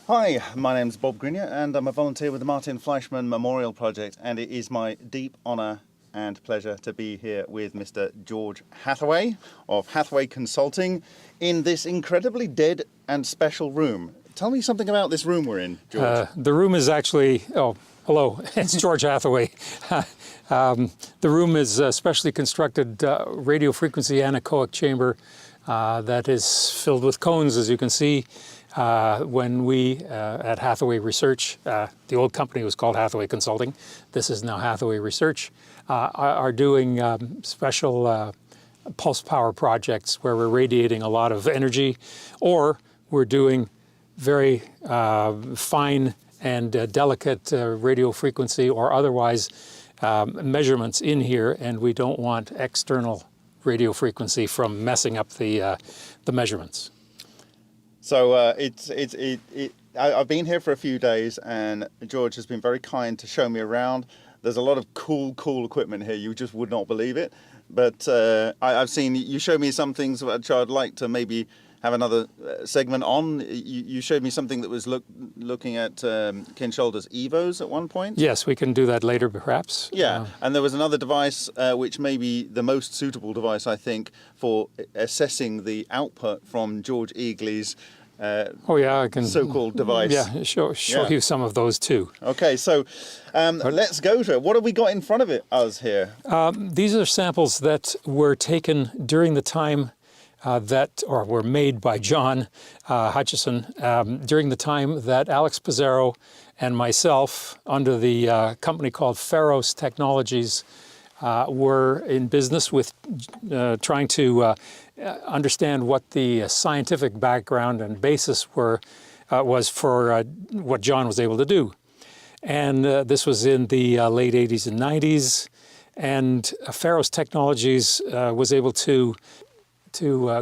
Hi, my name's Bob Grinier and I'm a volunteer with the Martin Fleischmann Memorial Project, and it is my deep honour and pleasure to be here with Mr. George Hathaway of Hathaway Consulting in this incredibly dead and special room. Tell me something about this room we're in, George. The room is actually, hello, it's George Hathaway. The room is a specially constructed radio frequency anechoic chamber that is filled with cones, as you can see. When we at Hathaway Research, the old company was called Hathaway Consulting, this is now Hathaway Research, are doing special pulse power projects where we're radiating a lot of energy, or we're doing very fine and delicate radio frequency or otherwise measurements in here, and we don't want external radio frequency from messing up the measurements. So I've been here for a few days, and George has been very kind to show me around. There's a lot of cool equipment here. You just would not believe it. But I've seen you show me some things which I'd like to maybe have another segment on. You showed me something that was looking at Ken Shoulder's Evos at one point. Yes, we can do that later, perhaps. Yeah, and there was another device which may be the most suitable device, I think, for assessing the output from George Eagley's I can so-called device. Yeah, show you some of those too. Okay, so let's go to it. What have we got in front of us here? These are samples that were taken during the time were made by John Hutchison during the time that Alex Pizarro and myself, under the company called Pharos Technologies, were in business with trying to understand what the scientific background and basis was for what John was able to do. And this was in the late 80s and 90s, and Pharos Technologies was able to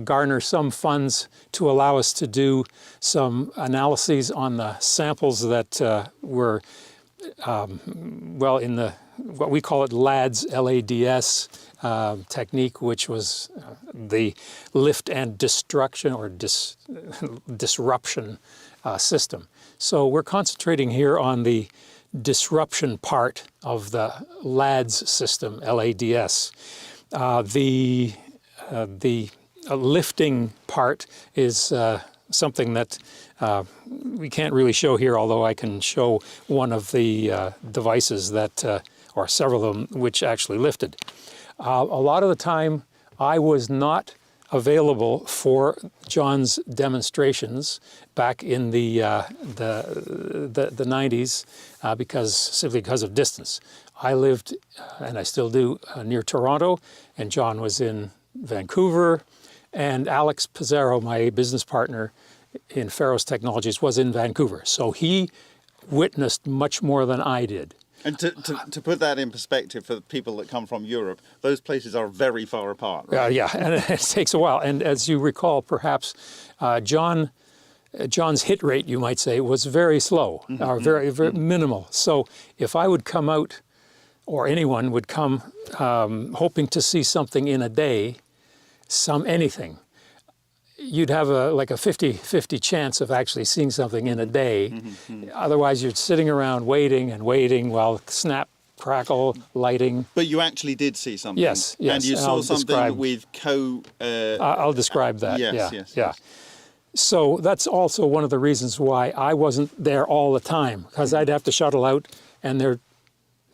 garner some funds to allow us to do some analyses on the samples that were, in the, what we call it LADS, L-A-D-S technique, which was the lift and destruction or disruption system. So we're concentrating here on the disruption part of the LADS system, L-A-D-S. The lifting part is something that we can't really show here, although I can show one of the devices that, or several of them, which actually lifted. A lot of the time, I was not available for John's demonstrations back in the 90s simply because of distance. I lived, and I still do, near Toronto, and John was in Vancouver, and Alex Pizarro, my business partner in Pharos Technologies, was in Vancouver. So he witnessed much more than I did. And to put that in perspective for the people that come from Europe, those places are very far apart, right? Yeah, and it takes a while. And as you recall, perhaps, John's hit rate, you might say, was very slow, or very minimal. So if I would come out, or anyone would come hoping to see something in a day, anything, you'd have like a 50-50 chance of actually seeing something in a day. Otherwise, you're sitting around waiting while snap, crackle, lighting. But you actually did see something. Yes. And you saw something with I'll describe that. Yes. So that's also one of the reasons why I wasn't there all the time, because I'd have to shuttle out, and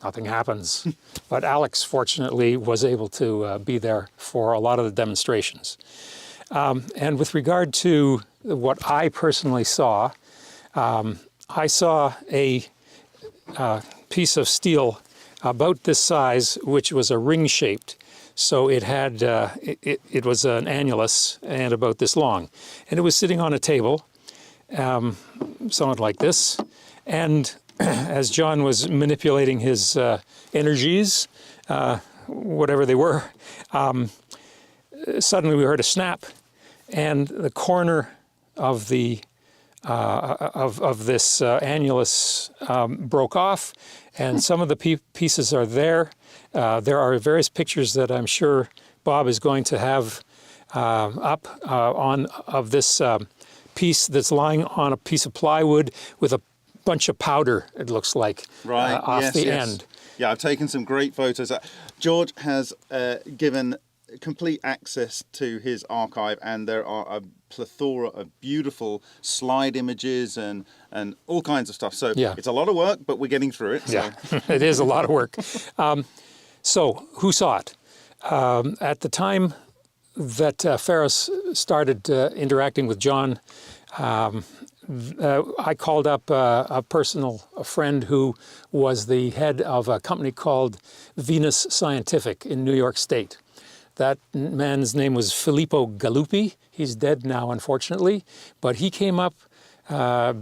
nothing happens. But Alex, fortunately, was able to be there for a lot of the demonstrations. And with regard to what I personally saw, I saw a piece of steel about this size, which was a ring-shaped. So it had, it was an annulus and about this long. And it was sitting on a table, somewhat like this. And as John was manipulating his energies, whatever they were, suddenly we heard a snap, and the corner of the of this annulus broke off, and some of the pieces are there. There are various pictures that I'm sure Bob is going to have up of this piece that's lying on a piece of plywood with a bunch of powder, it looks like, off the end. Yeah, I've taken some great photos. George has given complete access to his archive, and there are a plethora of beautiful slide images and all kinds of stuff. So it's a lot of work, but we're getting through it. So. Yeah, it is a lot of work. So who saw it? At the time that Ferris started interacting with John, I called up a friend who was the head of a company called Venus Scientific in New York State. That man's name was Filippo Galuppi. He's dead now, unfortunately, but he came up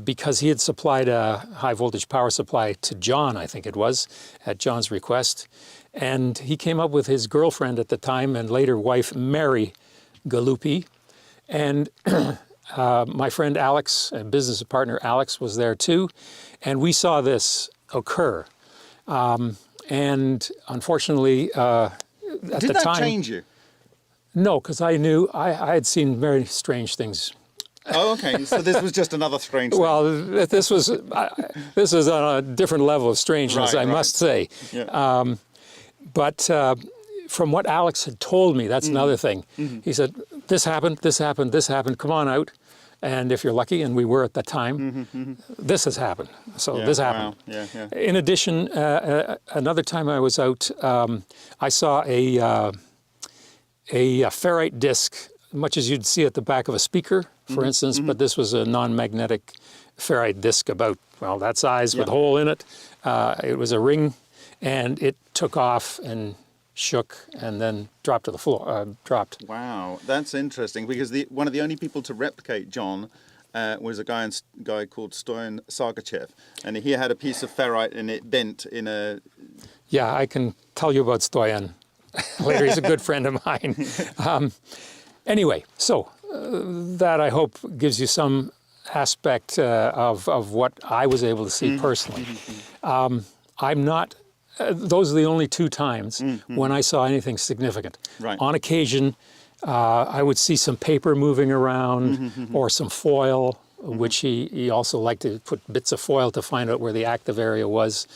because he had supplied a high voltage power supply to John, I think it was, at John's request. And he came up with his girlfriend at the time and later wife, Mary Galuppi. And my friend Alex, and business partner Alex, was there too. And we saw this occur. And unfortunately, at the time... Did that change you? No, because I knew I had seen very strange things. Oh, okay. So this was just another strange thing. Well, this was on a different level of strangeness, I must say. Yeah. But from what Alex had told me, that's another thing. He said, this happened, this happened, this happened, come on out. And if you're lucky, and we were at the time, this has happened. So this happened. Wow. Yeah. In addition, another time I was out, I saw a ferrite disc, much as you'd see at the back of a speaker, for instance, but this was a non-magnetic ferrite disc about, well, that size with a hole in it. It was a ring, and it took off and shook and then dropped to the floor, Wow, that's interesting, because one of the only people to replicate John was a guy called Stoyan Sargachev, and he had a piece of ferrite and it bent in a... Yeah, I can tell you about Stoyan later. He's a good friend of mine. Anyway, so that I hope gives you some aspect of what I was able to see personally. I'm not... those are the only two times when I saw anything significant. Right. On occasion, I would see some paper moving around or some foil, which he also liked to put bits of foil to find out where the active area was,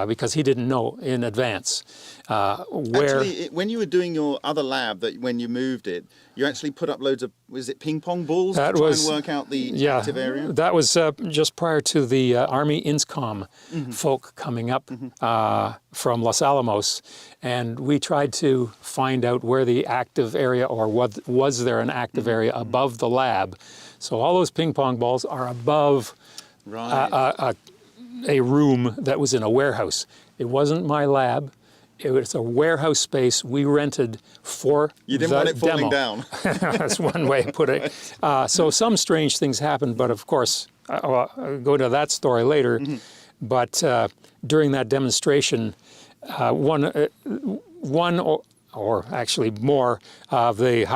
because he didn't know in advance where... Actually, when you were doing your other lab, when you moved it, you actually put up loads of, was it ping pong balls to try and work out the active area? That was just prior to the Army INSCOM folk coming up from Los Alamos, and we tried to find out where the active area, or was there an active area above the lab. So all those ping pong balls are above a room that was in a warehouse. It wasn't my lab. It was a warehouse space we rented for You didn't want it falling down. That's one way to put it. So some strange things happened, but of course, I'll go to that story later. But during that demonstration, one or actually more of the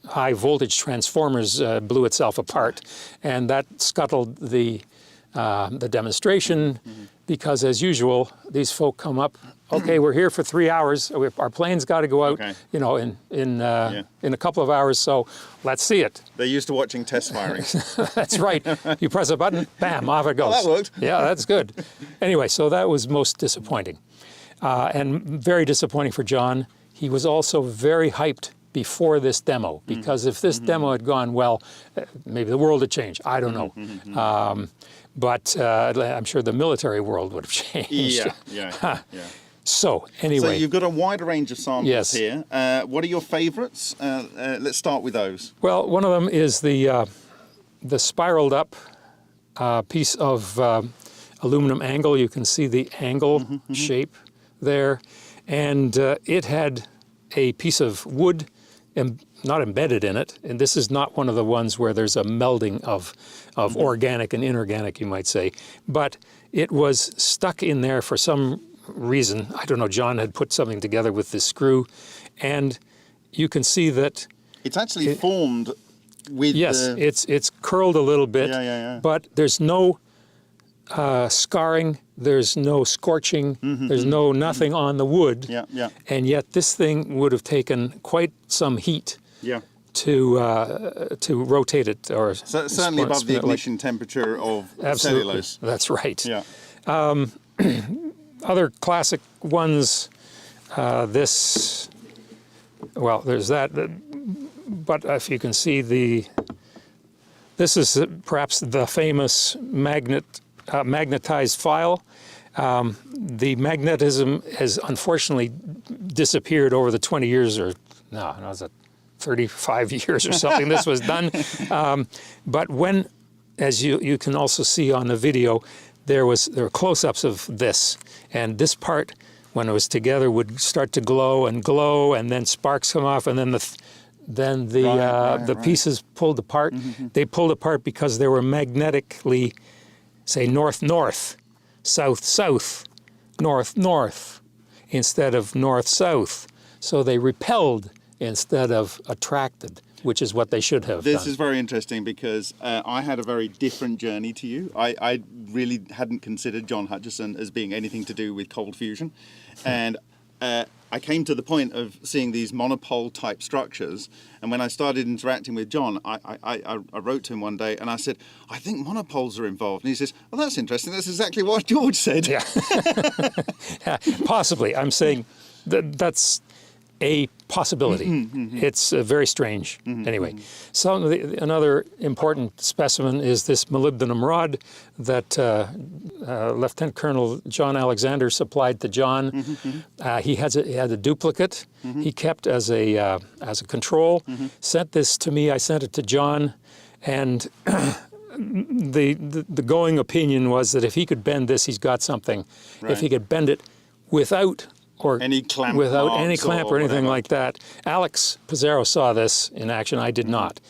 high voltage transformers blew itself apart, and that scuttled the demonstration, because as usual, these folk come up, okay, we're here for 3 hours, our plane's got to go out, you know, in a couple of hours, so let's see it. They're used to watching test firings. That's right. You press a button, bam, off it goes. Oh, that worked. Yeah, that's good. Anyway, so that was most disappointing, and very disappointing for John. He was also very hyped before this demo, because if this demo had gone well, maybe the world had changed. I don't know. But I'm sure the military world would have changed. Yeah. So anyway. So you've got a wide range of samples here. What are your favorites? Let's start with those. Well, one of them is the spiraled up piece of aluminum angle. You can see the angle shape there. And it had a piece of wood not embedded in it, and this is not one of the ones where there's a melding of organic and inorganic, you might say, but it was stuck in there for some reason. I don't know, John had put something together with this screw, and you can see that... It's actually formed with it's curled a little bit, but there's no scarring, there's no scorching, there's nothing on the wood, and yet this thing would have taken quite some heat to rotate it, or So, certainly above the spin it ignition temperature of absolutely. cellulose. That's right. Yeah. Other classic ones. This, well, there's that. But if you can see this is perhaps the famous magnetized file. The magnetism has unfortunately disappeared over the 20 years, or no, was it 35 years or something this was done. But when, as you can also see on the video, there were close-ups of this, and this part, when it was together, would start to glow, and then sparks come off, and then the pieces pulled apart. They pulled apart because they were magnetically, say, north-north, south-south, north-north, instead of north-south. So they repelled instead of attracted, which is what they should have done. This is very interesting because I had a very different journey to you. I really hadn't considered John Hutchison as being anything to do with cold fusion. And I came to the point of seeing these monopole type structures, and when I started interacting with John, I wrote to him one day and I said, I think monopoles are involved. And he says, well, that's interesting. That's exactly what George said. Yeah. Yeah, possibly. I'm saying that's a possibility. It's very strange. Anyway, so another important specimen is this molybdenum rod that Lieutenant Colonel John Alexander supplied to John. He had a duplicate he kept as a control. Sent this to me. I sent it to John, and the going opinion was that if he could bend this, he's got something. Right. If he could bend it without any clamp or anything like that. Alex Pizarro saw this in action. I did not.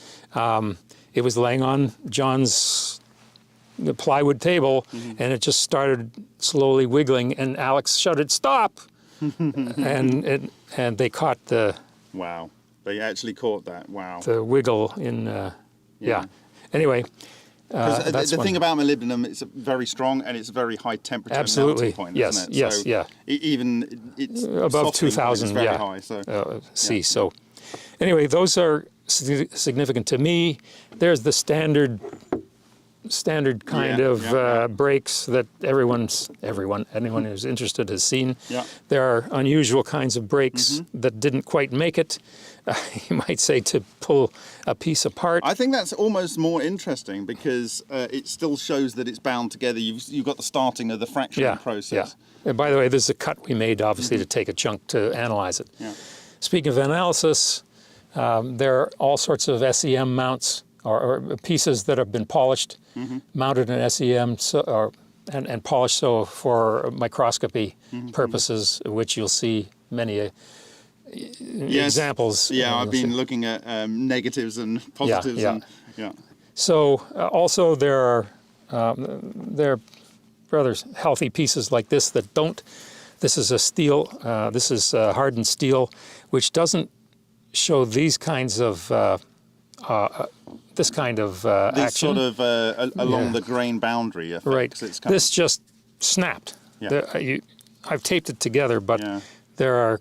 It was laying on John's plywood table, and it just started slowly wiggling. And Alex shouted, "Stop!" and they caught the. Wow! They actually caught that. Wow! The wiggle in. Yeah. Anyway. The thing about molybdenum, it's very strong and it's a very high temperature melting point, yes, isn't it? Yes, so yeah. Even it's above 2,000, very yeah. high. So C. So anyway, those are significant to me. There's the standard kind of brakes that anyone who's interested has seen. Yeah. There are unusual kinds of brakes that didn't quite make it. You might say to pull a piece apart. I think that's almost more interesting because it still shows that it's bound together. You've got the starting of the fracturing process. Yeah. And by the way, this is a cut we made, obviously, to take a chunk to analyze it. Yeah. Speaking of analysis, there are all sorts of SEM mounts or pieces that have been polished, mounted in SEM, and polished so for microscopy purposes, which you'll see many examples. Yeah, I've been looking at negatives and positives. So also there are rather healthy pieces like this that don't. This is a steel. This is hardened steel, which doesn't show these kinds of action. Sort of along the grain boundary effect. Right. This just snapped. Yeah. I've taped it together, but there are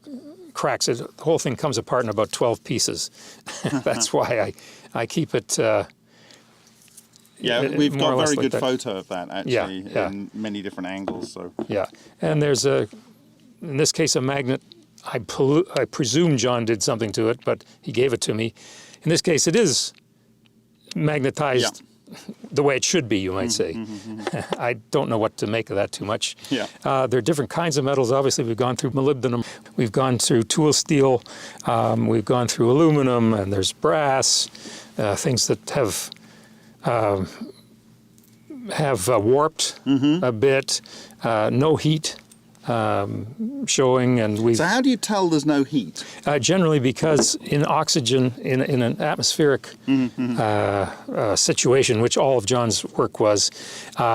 cracks. The whole thing comes apart in about 12 pieces. That's why I keep it. We've got a very good that. Photo of that actually in many different angles. So and there's in this case a magnet. I presume John did something to it, but he gave it to me. In this case, it is magnetized the way it should be, you might say. I don't know what to make of that too much. Yeah. There are different kinds of metals. Obviously, we've gone through molybdenum. We've gone through tool steel. We've gone through aluminum, and there's brass, things that have warped a bit, no heat. Showing, and so how do you tell there's no heat? Generally because in oxygen, in an atmospheric situation, which all of John's work was,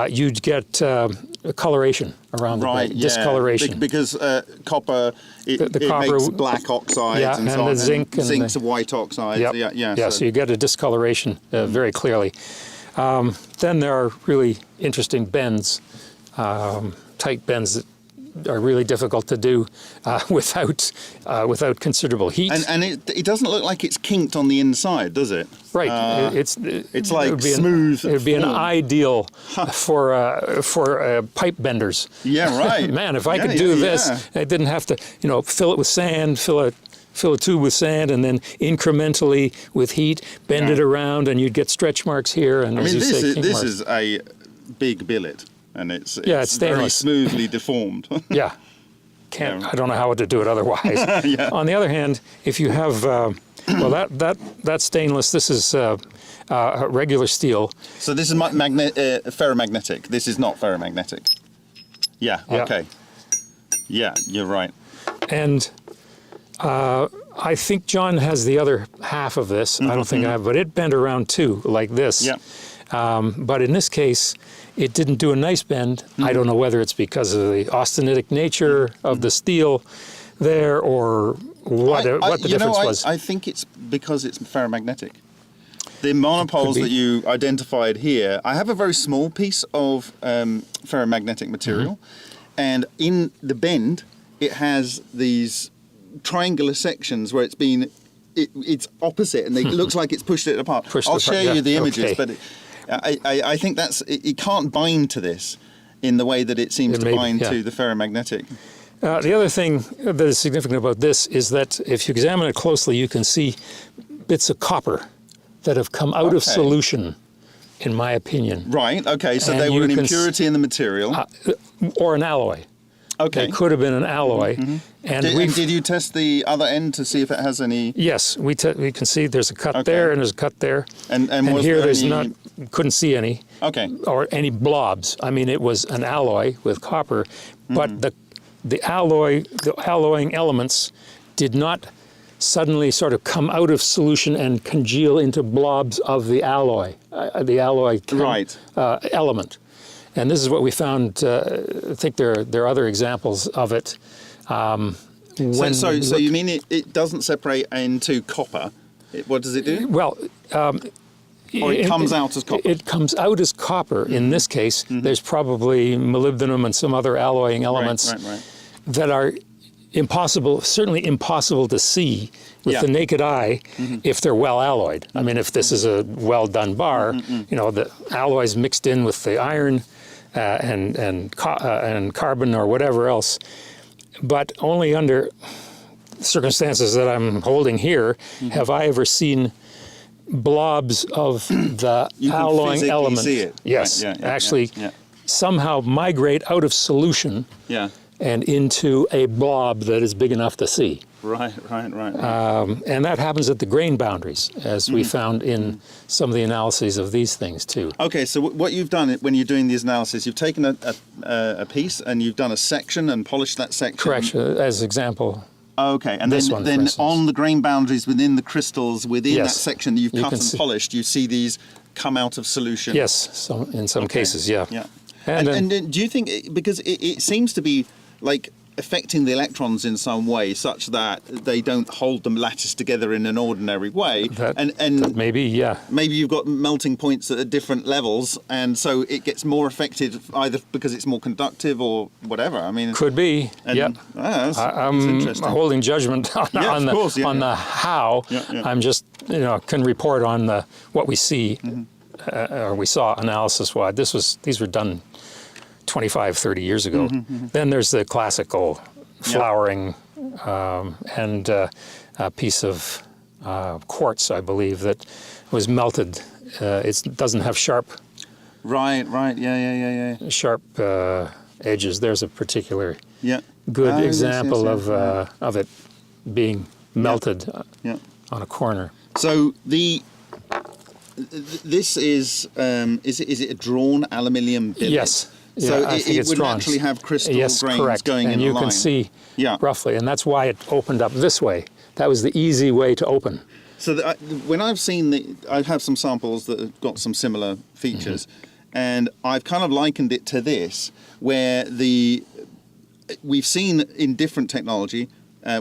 you'd get a coloration around the discoloration. Because copper, it copper makes black oxides and so on. The zinc and zinc's a white oxide. So you get a discoloration very clearly. Then there are really interesting bends, tight bends that are really difficult to do without considerable heat. And it doesn't look like it's kinked on the inside, does it? Right. It's it like would be smooth. It would be an form. ideal for pipe benders. Yeah, right. Man, if I could do this, I didn't have to, fill it with sand, fill a tube with sand, and then incrementally with heat, bend it around, and you'd get stretch marks here. And I mean, this is a big billet, and it's it's very stainless. smoothly deformed. Yeah. I don't know how to do it otherwise. Yeah. On the other hand, if you have, that stainless, this is regular steel. So this is ferromagnetic. This is not ferromagnetic. Yeah. Okay. Yeah, you're right. And I think John has the other half of this. I don't think I have, but it bent around too, like this. Yeah. But in this case, it didn't do a nice bend. I don't know whether it's because of the austenitic nature of the steel there or what the difference was. I think it's because it's ferromagnetic. The monopoles that you identified here, I have a very small piece of ferromagnetic material, and in the bend, it has these triangular sections where it's opposite, and it looks like it's pushed it apart. I'll share you the images, but I think it can't bind to this in the way that it seems to bind to the ferromagnetic. The other thing that is significant about this is that if you examine it closely, you can see bits of copper that have come out of solution, in my opinion. Right, okay, so they were an impurity in the material. Or an alloy. Okay. It could have been an alloy. And did you test the other end to see if it has any? Yes, we can see there's a cut there and there's a cut there. And here there's couldn't see any. Okay. Or any blobs. I mean, it was an alloy with copper, but the alloying elements did not suddenly sort of come out of solution and congeal into blobs of the alloy element. And this is what we found. I think there are other examples of it. So you mean it doesn't separate into copper? What does it do? Well, or it comes out as copper? It comes out as copper. In this case, there's probably molybdenum and some other alloying elements that are certainly impossible to see with the naked eye if they're well alloyed. I mean, if this is a well done bar, the alloy's mixed in with the iron and carbon or whatever else, but only under circumstances that I'm holding here have I ever seen blobs of the alloying element. See it. Yes, actually somehow migrate out of solution. And into a blob that is big enough to see. Right. And that happens at the grain boundaries, as we found in some of the analyses of these things too. Okay, so what you've done when you're doing these analyses, you've taken a piece and you've done a section and polished that section. Correct, as example. Okay, and then on the grain boundaries within the crystals within that section that you've cut and polished, you see these come out of solution. Yes, in some cases, yeah. And do you think, because it seems to be like affecting the electrons in some way such that they don't hold them lattice together in an ordinary way, that maybe maybe you've got melting points at different levels, and so it gets more affected either because it's more conductive or whatever. I mean, could be. That's I'm holding judgment on the how. Yeah. I'm just can report on what we see or we saw analysis wise. These were done 25, 30 years ago. Then there's the classical flowering and a piece of quartz, I believe, that was melted. It doesn't have sharp. Right. Yeah. Sharp edges. There's a particular good example of it being melted on a corner. So this is it a drawn aluminium billet? Yes. So I think it would naturally have crystal grains going in and a you line. can see roughly, and that's why it opened up this way. That was the easy way to open. So when I've seen I have some samples that have got some similar features, and I've kind of likened it to this, where we've seen in different technology,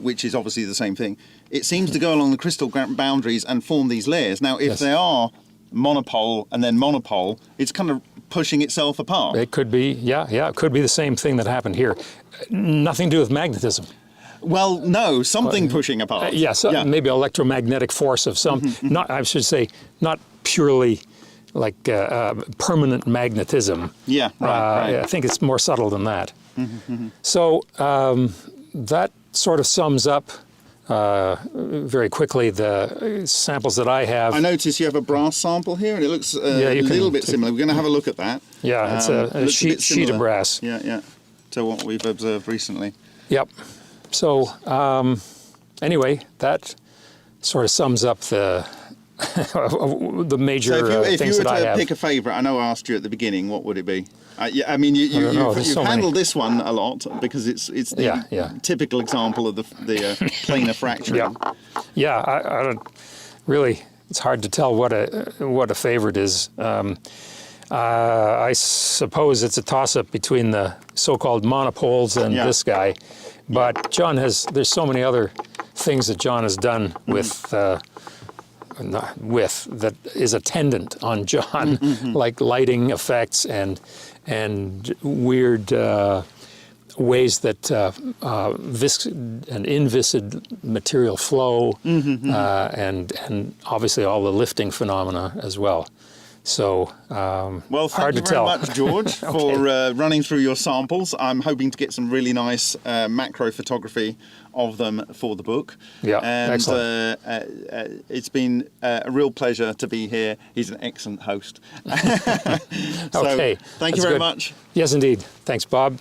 which is obviously the same thing, it seems to go along the crystal boundaries and form these layers. Now, if they are monopole and then monopole, it's kind of pushing itself apart. It could be, it could be the same thing that happened here. Nothing to do with magnetism. Well, no, something pushing apart. Yes, maybe electromagnetic force of some, not, I should say, not purely like permanent magnetism. Yeah, right. I think it's more subtle than that. So that sort of sums up very quickly the samples that I have. I notice you have a brass sample here, and it looks a little bit similar. We're going to have a look at that. Yeah, it's a sheet of brass. Yeah, to what we've observed recently. Yep. So anyway, that sort of sums up the the major if things you were that I to have. pick a favourite, I know I asked you at the beginning, what would it be? I mean, you've so handled many. this one a lot because it's the typical example of the planar fracturing. Yeah. I don't really. It's hard to tell what a favorite is. I suppose it's a toss-up between the so-called monopoles and this guy, but John there's so many other things that John has done with that is attendant on John, like lighting effects and weird ways that inviscid material flow, and obviously all the lifting phenomena as well. So, well, thank you very much, George, for running through your samples. I'm hoping to get some really nice macro photography of them for the book. Yeah, and excellent. It's been a real pleasure to be here. He's an excellent host. So, Okay. thank you very much. Yes, indeed. Thanks, Bob.